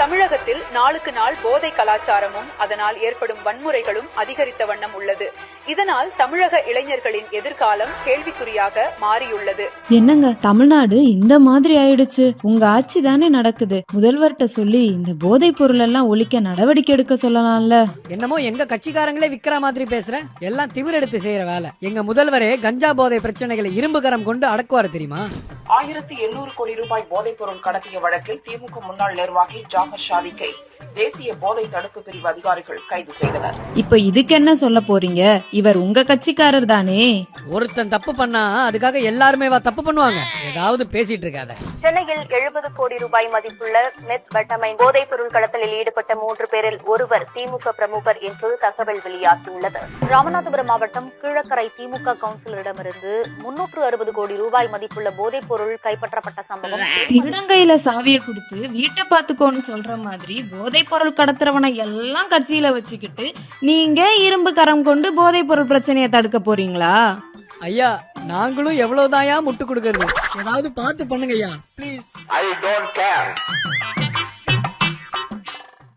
தமிழகத்தில் நாளுக்கு நாள் போதை கலாச்சாரமும் அதனால் ஏற்படும் வன்முறைகளும் அதிகரித்த வண்ணம் உள்ளது. இதனால் தமிழக இளைஞர்களின் எதிர்காலம் கேள்விக்குறியாக மாறியுள்ளது. என்னங்க தமிழ்நாடு இந்த மாதிரி ஆயிடுச்சு? உங்க ஆட்சி தானே நடக்குது. முதல்வர்கிட்ட சொல்லி இந்த போதை பொருள் எல்லாம் ஒழிக்க நடவடிக்கை எடுக்க சொல்லலாம்ல. என்னமோ எங்க கட்சிக்காரங்களே விக்கிற மாதிரி பேசுற. எல்லாம் திமிர் எடுத்து செய்யற வேலை. எங்க முதல்வரே கஞ்சா போதை பிரச்சனைகளை இரும்பு கரம் கொண்டு அடக்குவாரு தெரியுமா? 1800 கோடி ரூபாய் போதைப் பொருள் கடத்திய வழக்கில் திமுக முன்னாள் நிர்வாகி ஜாஃபர் ஷாதிக்கை தேசிய போதை தடுப்பு பிரிவு அதிகாரிகள் கைது செய்தனர். இப்ப இதுக்கு என்ன சொல்ல போறீங்க? இவர் உங்க கட்சிக்காரர் தானே. ஒருத்தன் தப்பு பண்ணா அதுக்காக எல்லாருமே தப்பு பண்ணுவாங்க. ஏதாவது பேசிட்டு இருக்காத. சென்னையில் 70 கோடி ரூபாய் மதிப்புள்ள மெத்பெட்டமைன் போதைப் பொருள் கடத்தலில் ஈடுபட்ட 3 பேரில் ஒருவர் திமுக பிரமுகர் என்று தகவல் வெளியாகியுள்ளது. ராமநாதபுரம் மாவட்டம் கீழக்கரை திமுக கவுன்சிலரிடமிருந்து 360 கோடி ரூபாய் மதிப்புள்ள போதைப் பொருள் கைப்பற்றப்பட்ட சம்பவம். திருடங்கையில சாவியை கொடுத்து வீட்டை பாத்துக்கோன்னு சொல்ற மாதிரி போதை பொருள் கடத்துறவனை எல்லாம் கட்சியில வச்சுக்கிட்டு நீங்க இரும்பு கரம் கொண்டு போதை பொருள் பிரச்சனையை தடுக்க போறீங்களா? ஐயா நாங்களும் எவ்வளவுதாயா முட்டு கொடுக்கறது? ஏதாவது பார்த்து பண்ணுங்க ஐயா, ப்ளீஸ். I don't care.